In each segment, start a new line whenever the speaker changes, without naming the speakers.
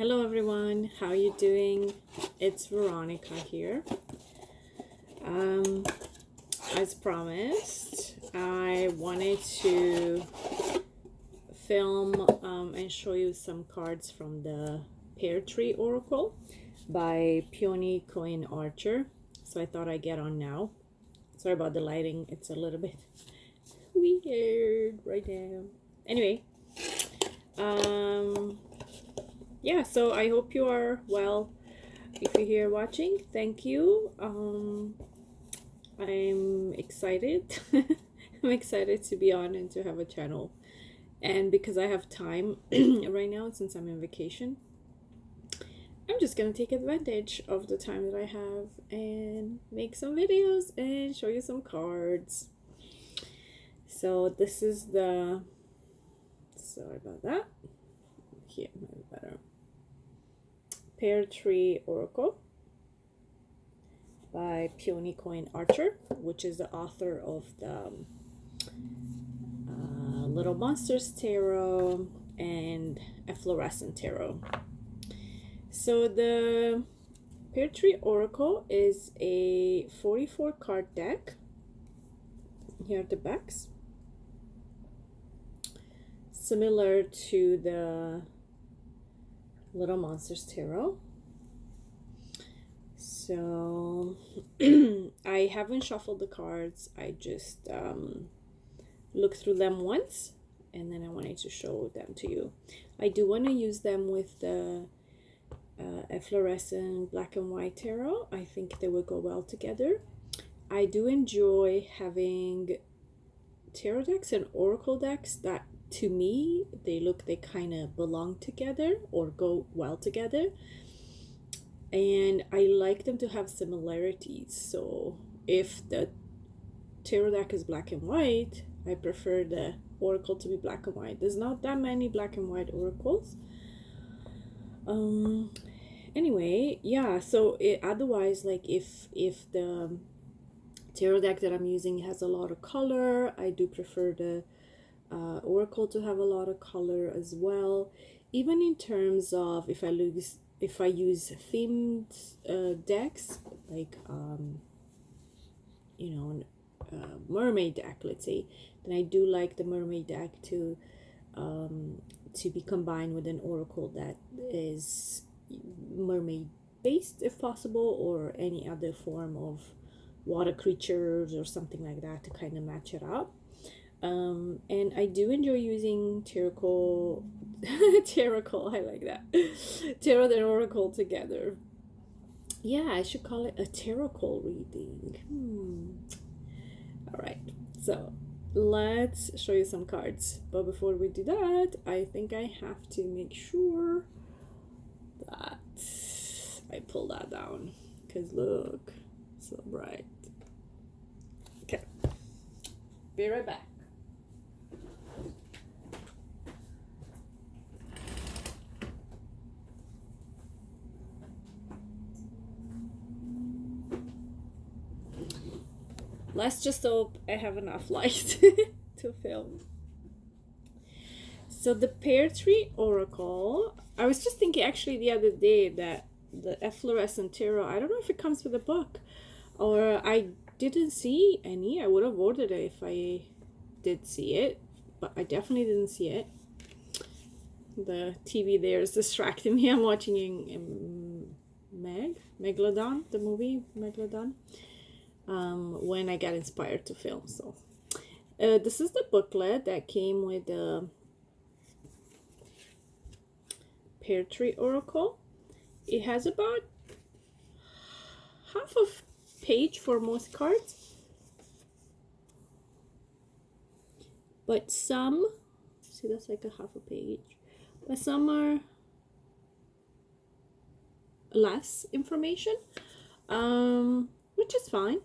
Hello everyone, how are you doing? It's Veronica here. As promised, I wanted to film and show you some cards from the Pear Tree Oracle by Peony Coin Archer. So I thought I'd get on now. Sorry about the lighting, it's a little bit weird right now. Anyway, yeah, so I hope you are well. If you're here watching, thank you. I'm excited. I'm excited to be on and to have a channel. And because I have time right now, since I'm in vacation, I'm just gonna take advantage of the time that I have and make some videos and show you some cards. So this is the, sorry about that. Here, maybe better. Pear Tree Oracle by Peony Coin Archer, which is the author of the Little Monsters Tarot and Efflorescent Tarot. So the Pear Tree Oracle is a 44 card deck. Here are the backs. Similar to the Little Monsters Tarot. So I haven't shuffled the cards. I just looked through them once and then I wanted to show them to you. I do want to use them with the Efflorescent Black and White Tarot. I think they will go well together. I do enjoy having tarot decks and oracle decks that, to me, they kind of belong together or go well together, and I like them to have similarities. So if the tarot deck is black and white, I prefer the oracle to be black and white. There's not that many black and white oracles. Anyway, yeah, so otherwise, like if the tarot deck that I'm using has a lot of color, I do prefer the oracle to have a lot of color as well. Even in terms of if I use themed decks, like mermaid deck, let's say, then I do like the mermaid deck to be combined with an oracle that is mermaid based if possible, or any other form of water creatures or something like that to kind of match it up. And I do enjoy using tarot, I like that, tarot and oracle together. Yeah, I should call it a tarot reading. All right, so let's show you some cards. But before we do that, I think I have to make sure that I pull that down, because look, so bright. Okay, be right back. Let's just hope I have enough light to film. So the Pear Tree Oracle, I was just thinking actually the other day that the Efflorescent Tarot, I don't know if it comes with a book, or I didn't see any. I would have ordered it if I did see it, but I definitely didn't see it. The TV there is distracting me. I'm watching Megalodon, the movie Megalodon. When I got inspired to film. So this is the booklet that came with the Pear Tree Oracle. It has about half a page for most cards, but some, see, that's like a half a page, but some are less information, which is fine.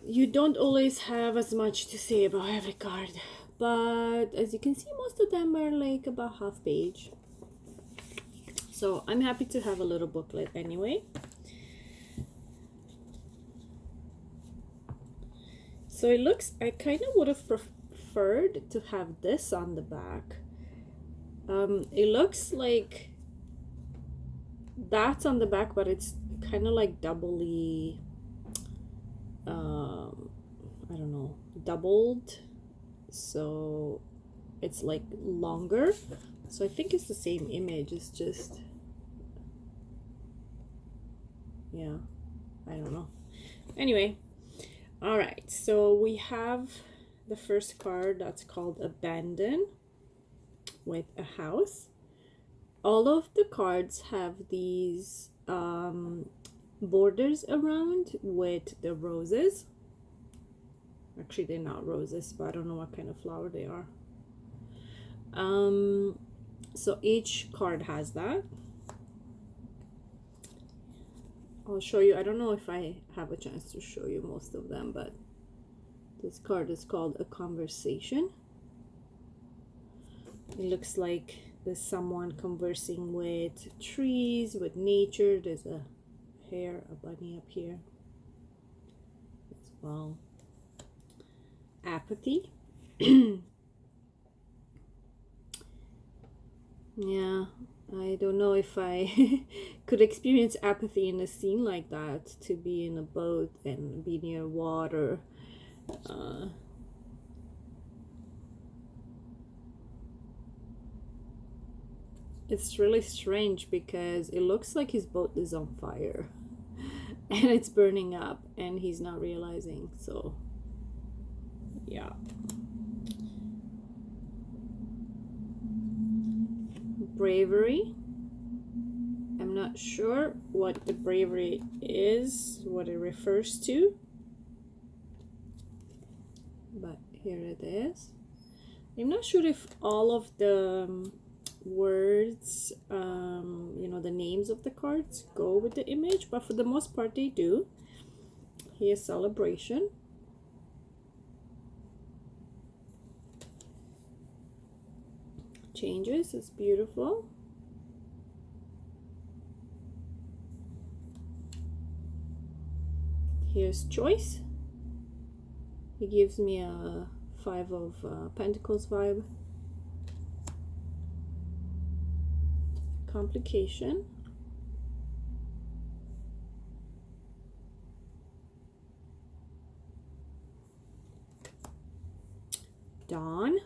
You don't always have as much to say about every card, but as you can see, most of them are like about half page. So I'm happy to have a little booklet anyway. So it looks, I kind of would have preferred to have this on the back, It looks like that's on the back, but it's kind of like doubly, I don't know, doubled. So it's like longer. So I think it's the same image. It's just, yeah, I don't know. Anyway, all right. So we have the first card that's called Abandon with a house. All of the cards have these borders around with the roses. Actually, they're not roses, but I don't know what kind of flower they are. So each card has that. I'll show you. I don't know if I have a chance to show you most of them, but this card is called A Conversation. It looks like there's someone conversing with trees, with nature. There's a hare, a bunny up here as well. Apathy. Yeah, I don't know if I could experience apathy in a scene like that, to be in a boat and be near water. It's really strange because it looks like his boat is on fire and it's burning up and he's not realizing. So, yeah. Bravery. I'm not sure what the bravery is, what it refers to, but here it is. I'm not sure if all of the words, you know, the names of the cards go with the image, but for the most part they do. Here's Celebration. Changes, it's beautiful. Here's Choice. It gives me a 5 of Pentacles vibe. Complication. Dawn.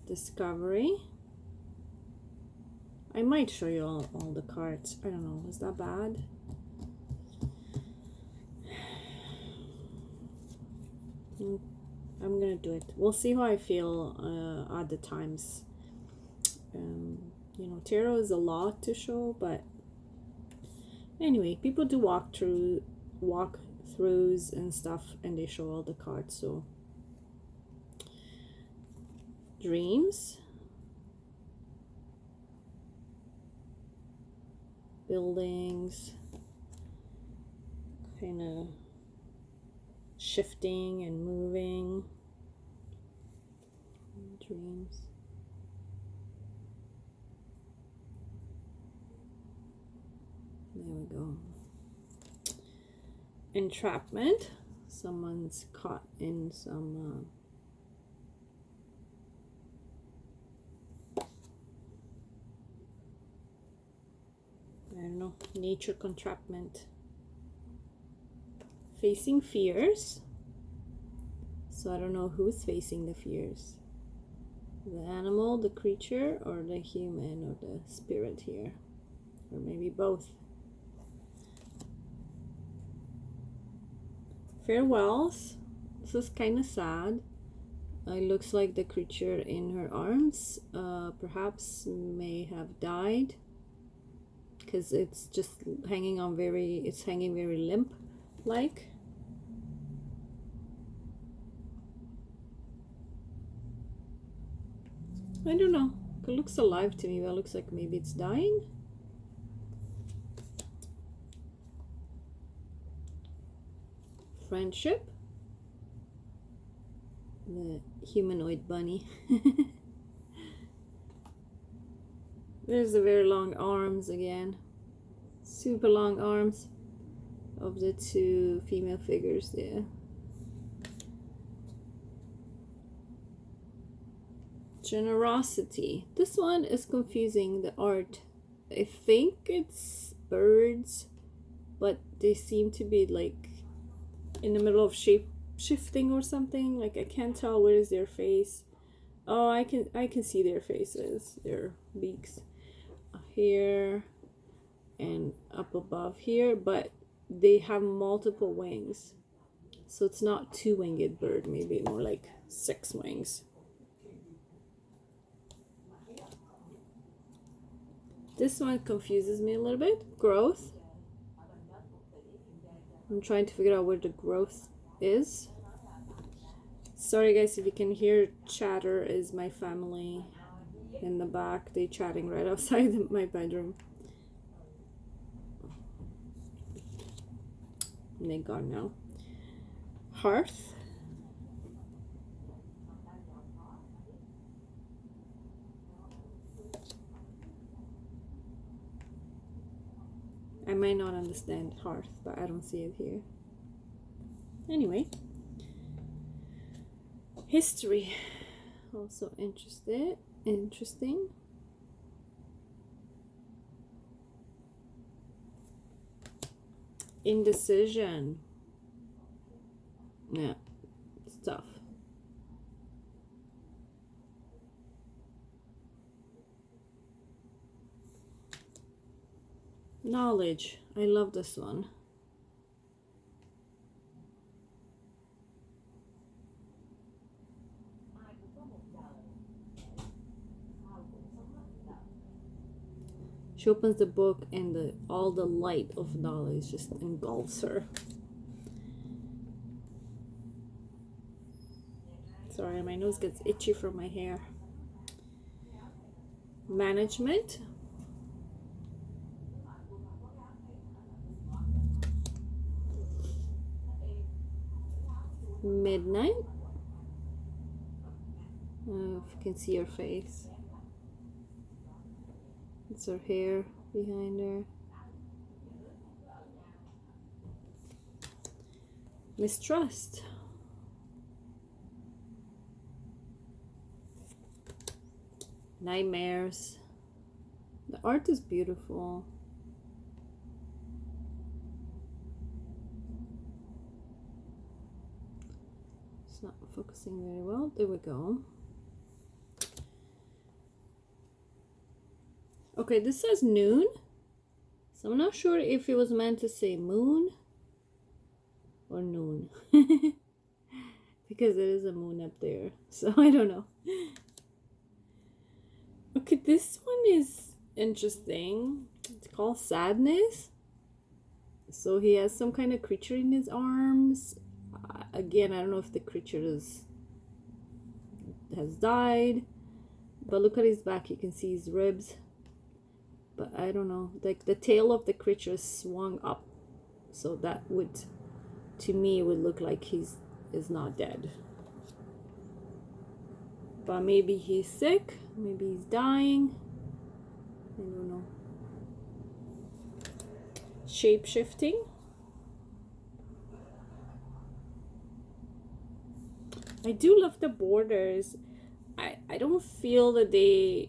Discovery. I might show you all the cards. I don't know. Is that bad? I'm gonna do it. We'll see how I feel at the times. You know, tarot is a lot to show, but anyway, people do walkthroughs and stuff, and they show all the cards. So, dreams, buildings, kind of shifting and moving. Dreams. There we go. Entrapment. Someone's caught in some I don't know, nature entrapment. Facing fears. So I don't know who's facing the fears. The animal, the creature, or the human, or the spirit here. Or maybe both. Farewells. This is kind of sad. It looks like the creature in her arms perhaps may have died, because it's just hanging on it's hanging very limp like. I don't know. It looks alive to me, but it looks like maybe it's dying. Friendship. The humanoid bunny. There's the very long arms again. Super long arms of the two female figures there. Generosity. This one is confusing, the art. I think it's birds, but they seem to be like in the middle of shape shifting or something. Like I can't tell where is their face. Oh, I can see their faces, their beaks here and up above here, but they have multiple wings. So it's not two-winged bird, maybe more like 6 wings. This one confuses me a little bit. Growth. I'm trying to figure out where the growth is. Sorry guys if you can hear chatter, is my family in the back. They chatting right outside my bedroom. And they gone now. Hearth. I might not understand hearth, but I don't see it here. Anyway. History. Also interesting. Indecision. Yeah, it's tough. Knowledge. I love this one. She opens the book and all the light of knowledge just engulfs her. Sorry, my nose gets itchy from my hair. Management. Midnight. If you can see her face. It's her hair behind her. Mistrust. Nightmares. The art is beautiful. It's not focusing very well. There we go. Okay, this says noon. So I'm not sure if it was meant to say moon or noon. Because there is a moon up there. So I don't know. Okay, this one is interesting. It's called Sadness. So he has some kind of creature in his arms. Again, I don't know if the creature has died. But look at his back. You can see his ribs. But I don't know. Like the tail of the creature is swung up. So that would, to me, would look like he's not dead. But maybe he's sick. Maybe he's dying. I don't know. Shape shifting. I do love the borders. I don't feel that they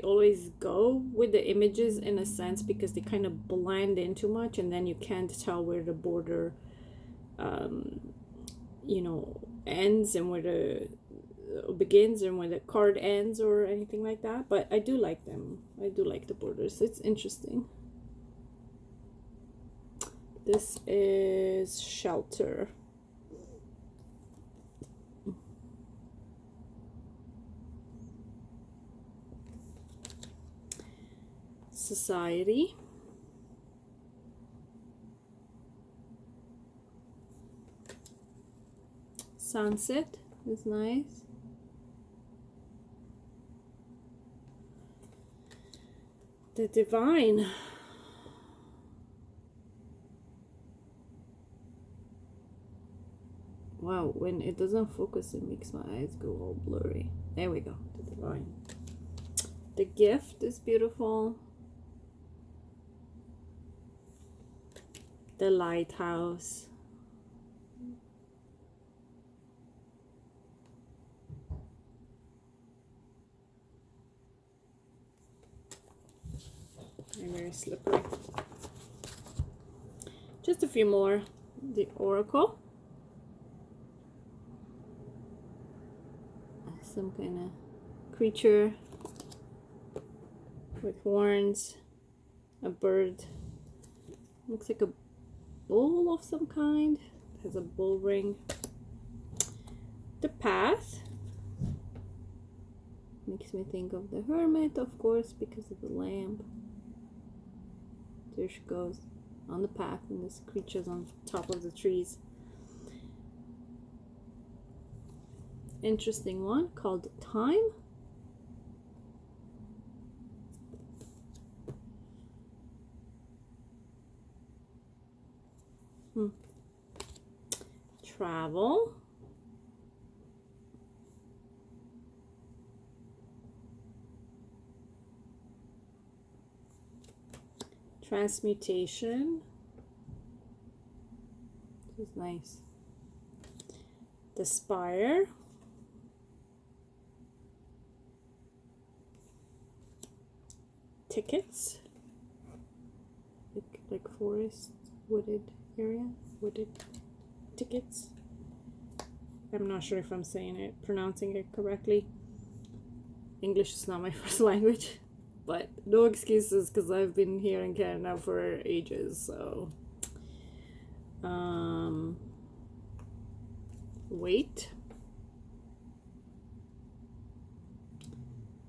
always go with the images in a sense, because they kind of blend in too much, and then you can't tell where the border you know, ends and where the begins and where the card ends or anything like that. But I do like them. I do like the borders. It's interesting. This is Shelter. Society. Sunset is nice. The Divine. Wow, when it doesn't focus, it makes my eyes go all blurry. There we go, the Divine. The Gift is beautiful. The Lighthouse. and very slippery. Just a few more. The oracle. Some kind of creature with horns, a bird. Looks like a bull of some kind. Has a bull ring. The path. Makes me think of the hermit, of course, because of the lamp. There she goes on the path, and this creature's on top of the trees. Interesting one called Time. Travel. Transmutation. This is nice. The Spire. Tickets. Like forest, wooded area, wooded tickets. I'm not sure if I'm pronouncing it correctly. English is not my first language, but no excuses because I've been here in Canada for ages. So, weight.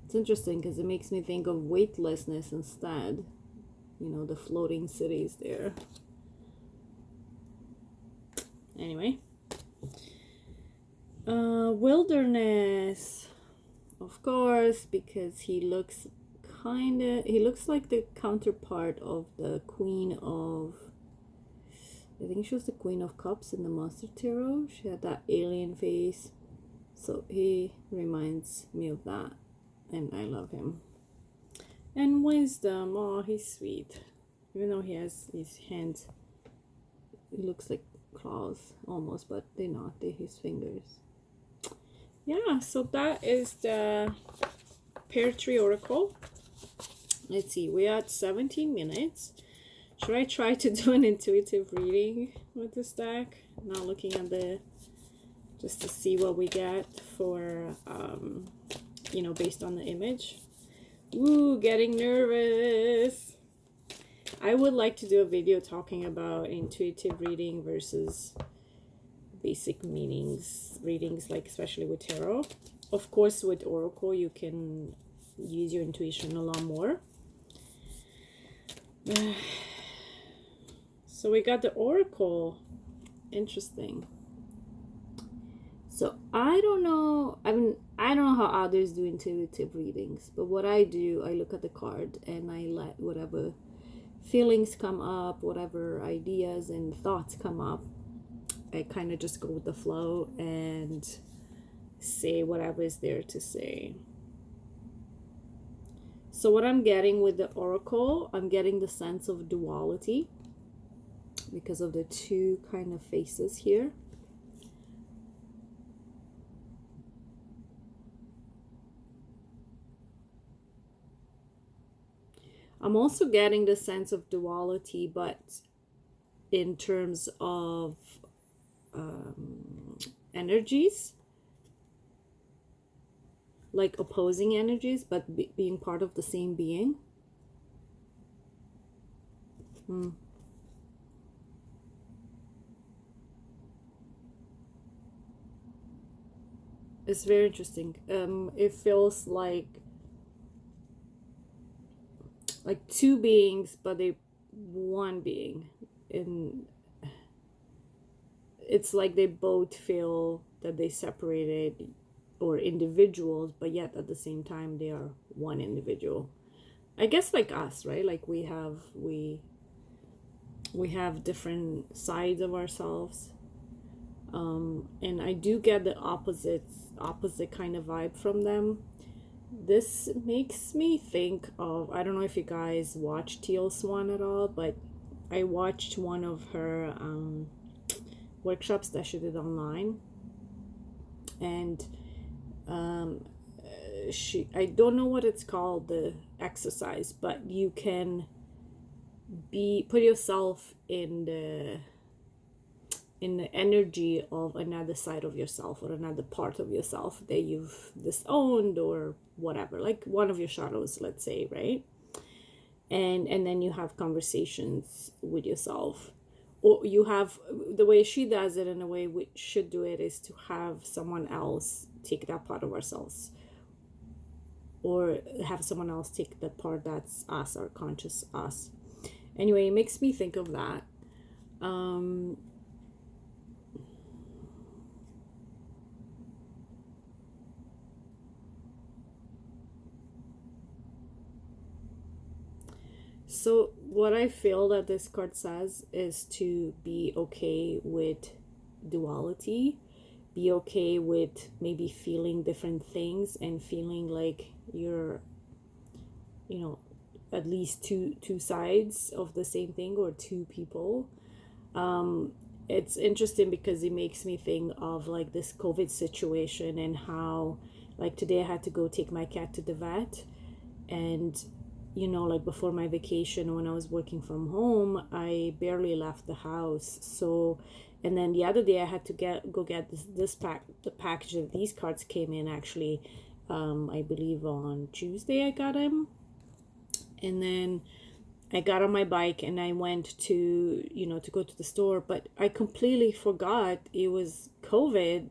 It's interesting because it makes me think of weightlessness instead. You know, the floating cities there. Anyway. Wilderness. Of course, because he looks like the counterpart of the Queen of, I think she was the Queen of Cups in the Master Tarot. She had that alien face. So he reminds me of that. And I love him. And wisdom. Oh, he's sweet. Even though he has his hands, it looks like claws almost, but they're not. They're his fingers. Yeah, so that is the Pear Tree Oracle. Let's see, we are at 17 minutes. Should I try to do an intuitive reading with this deck? Not looking at just to see what we get for, you know, based on the image. Ooh, getting nervous. I would like to do a video talking about intuitive reading versus basic readings, like especially with tarot. Of course, with oracle, you can use your intuition a lot more. So we got the oracle. Interesting. So I don't know how others do intuitive readings, but what I do, I look at the card and I let whatever feelings come up, whatever ideas and thoughts come up, I kind of just go with the flow and say whatever is there to say. So what I'm getting with the oracle, I'm getting the sense of duality because of the two kind of faces here. I'm also getting the sense of duality, but in terms of energies, like opposing energies, but being part of the same being. It's very interesting. It feels like two beings, but they one being. And it's like they both feel that they separated or individuals, but yet at the same time they are one individual. I guess like us, right? Like we have different sides of ourselves. And I do get the opposite kind of vibe from them. This makes me think of, I don't know if you guys watch Teal Swan at all, but I watched one of her workshops that she did online, and I don't know what it's called, the exercise, but you can put yourself in the energy of another side of yourself or another part of yourself that you've disowned or whatever, like one of your shadows, let's say, right? And then you have conversations with yourself, or you have, the way she does it and the way we should do it is to have someone else take that part of ourselves, or have someone else take the part that's us, our conscious us. Anyway, it makes me think of that. So what I feel that this card says is to be okay with duality, be okay with maybe feeling different things and feeling like you're, you know, at least two sides of the same thing, or two people. It's interesting because it makes me think of like this COVID situation, and how like today I had to go take my cat to the vet, and like before my vacation when I was working from home, I barely left the house. So, and then the other day I had to go get the package that these cards came in actually. I believe on Tuesday I got them, and then I got on my bike and I went to to go to the store, but I completely forgot it was COVID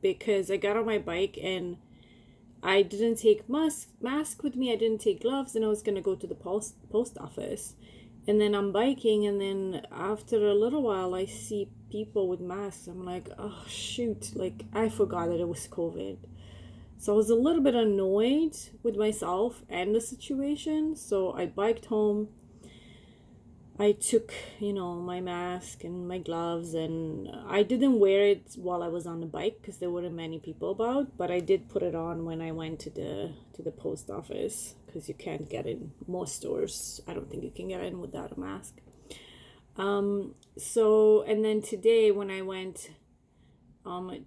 because I got on my bike and I didn't take mask with me. I didn't take gloves, and I was gonna go to the post office, and then I'm biking, and then after a little while, I see people with masks. I'm like, oh shoot! Like I forgot that it was COVID. So I was a little bit annoyed with myself and the situation. So I biked home. I took, my mask and my gloves, and I didn't wear it while I was on the bike because there weren't many people about, but I did put it on when I went to the post office, because you can't get in most stores. I don't think you can get in without a mask. So, and then today when I went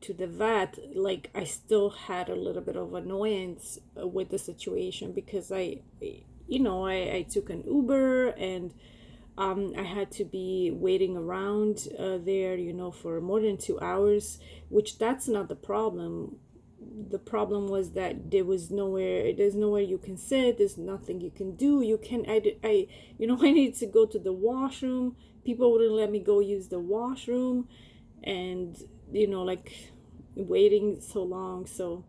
to the vet, like I still had a little bit of annoyance with the situation, because I took an Uber, and I had to be waiting around there, for more than 2 hours, which that's not the problem. The problem was that there's nowhere you can sit, there's nothing you can do. I I needed to go to the washroom. People wouldn't let me go use the washroom, and, like waiting so long. So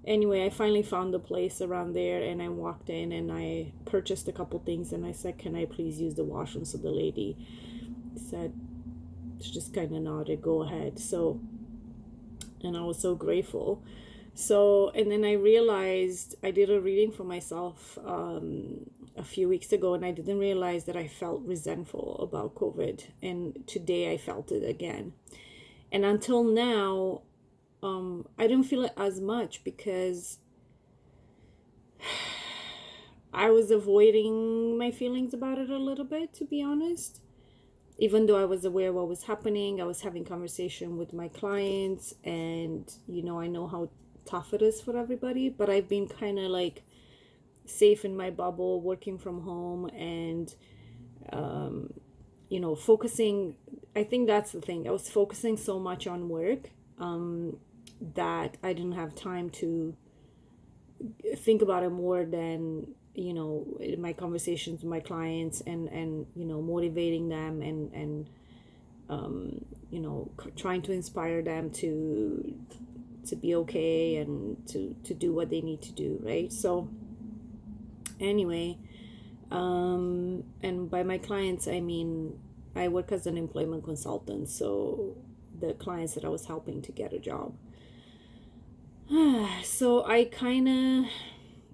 anyway, I finally found a place around there, and I walked in and I purchased a couple things, and I said, can I please use the washroom? So the lady said, she just kind of nodded, go ahead. So, and I was so grateful. So, and then I realized I did a reading for myself a few weeks ago, and I didn't realize that I felt resentful about COVID, and today I felt it again. And until now, I didn't feel it as much because I was avoiding my feelings about it a little bit, to be honest. Even though I was aware of what was happening, I was having conversation with my clients, and I know how tough it is for everybody, but I've been kind of like safe in my bubble, working from home, and focusing. I think that's the thing. I was focusing so much on work that I didn't have time to think about it more than my conversations with my clients, and motivating them, and trying to inspire them to be okay, and to do what they need to do, right? So anyway, and by my clients I mean I work as an employment consultant, so the clients that I was helping to get a job. So I kind of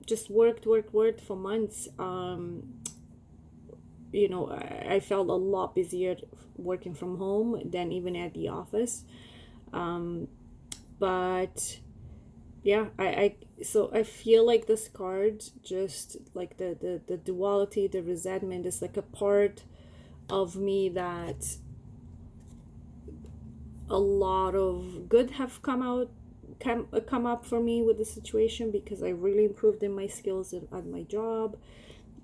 just worked for months. I felt a lot busier working from home than even at the office. But yeah, so I feel like this card, just like the duality, the resentment, is like a part of me that a lot of good have come up for me with the situation, because I really improved in my skills at my job.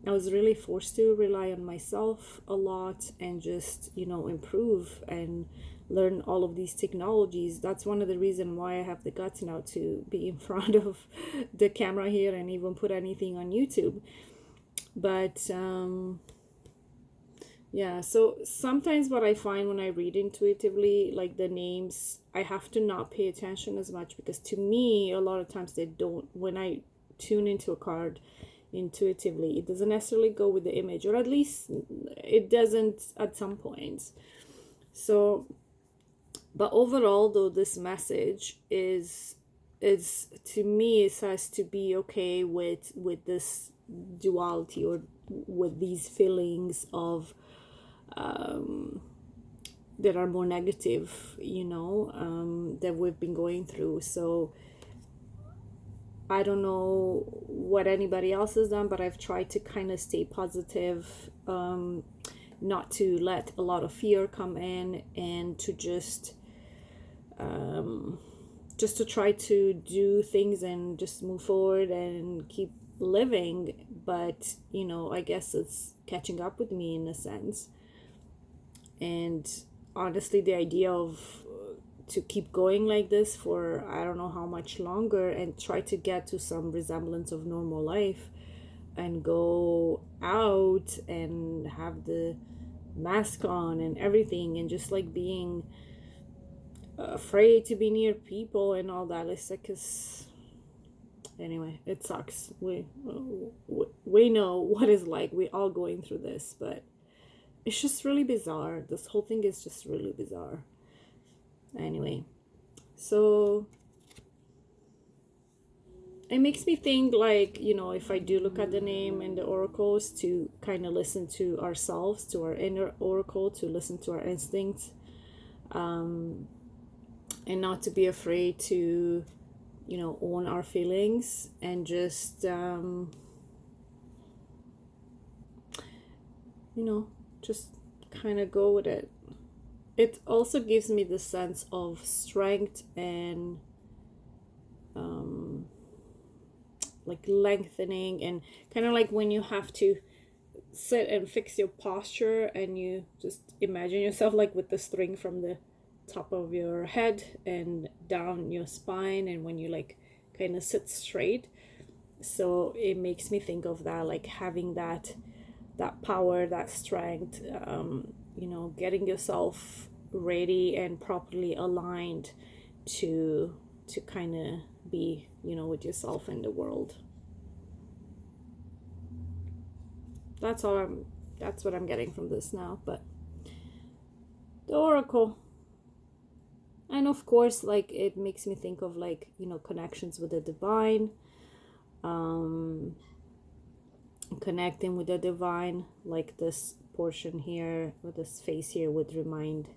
I was really forced to rely on myself a lot and just, you know, improve and learn all of these technologies. That's one of the reasons why I have the guts now to be in front of the camera here and even put anything on YouTube. But yeah, so sometimes what I find when I read intuitively, like the names, I have to not pay attention as much, because to me, a lot of times they don't, when I tune into a card intuitively, it doesn't necessarily go with the image, or at least it doesn't at some points. So, but overall, though, this message is to me, it says to be okay with this duality, or with these feelings of that are more negative, you know, that we've been going through. So I don't know what anybody else has done, but I've tried to kind of stay positive, not to let a lot of fear come in, and to just to try to do things and just move forward and keep living. But, you know, I guess it's catching up with me in a sense. And honestly, the idea of to keep going like this for I don't know how much longer, and try to get to some resemblance of normal life, and go out and have the mask on and everything, and just like being afraid to be near people and all that. It's like, anyway, it sucks. We know what it's like. We're all going through this, but it's just really bizarre. This whole thing is just really bizarre. Anyway, so it makes me think, like, you know, if I do look at the name and the oracles, to kind of listen to ourselves, to our inner oracle, to listen to our instincts, and not to be afraid to, you know, own our feelings, and just, you know, just kind of go with it. It also gives me the sense of strength and like lengthening, and kind of like when you have to sit and fix your posture, and you just imagine yourself like with the string from the top of your head and down your spine, and when you like kind of sit straight. So it makes me think of that, like having that power, that strength, you know, getting yourself ready and properly aligned to kind of be, you know, with yourself in the world. That's what I'm getting from this now. But the oracle, and of course, like, it makes me think of, like, you know, connections with the divine, connecting with the divine, like this portion here, or this face here, would remind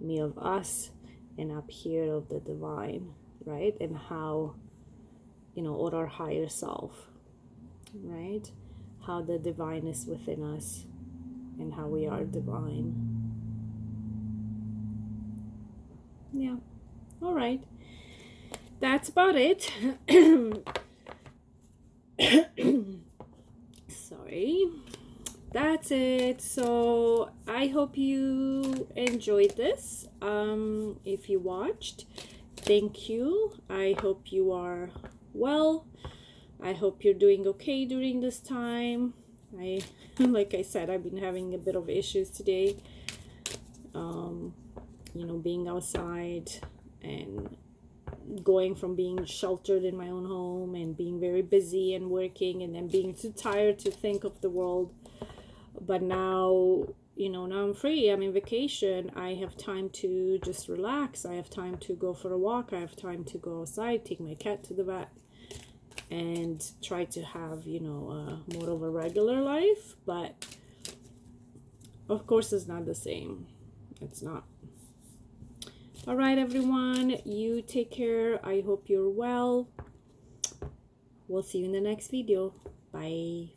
me of us, and up here of the divine, right? And how, you know, or our higher self, right? How the divine is within us, and how we are divine. Yeah. All right. That's about it. Sorry. That's it. So I hope you enjoyed this. If you watched, thank you. I hope you are well. I hope you're doing okay during this time. Like I said, I've been having a bit of issues today. You know, being outside and going from being sheltered in my own home and being very busy and working, and then being too tired to think of the world. But now, you know, now I'm free. I'm in vacation. I have time to just relax. I have time to go for a walk. I have time to go outside, take my cat to the vet, and try to have, you know, more of a regular life. But of course, it's not the same. It's not. All right, everyone, you take care. I hope you're well. We'll see you in the next video. Bye.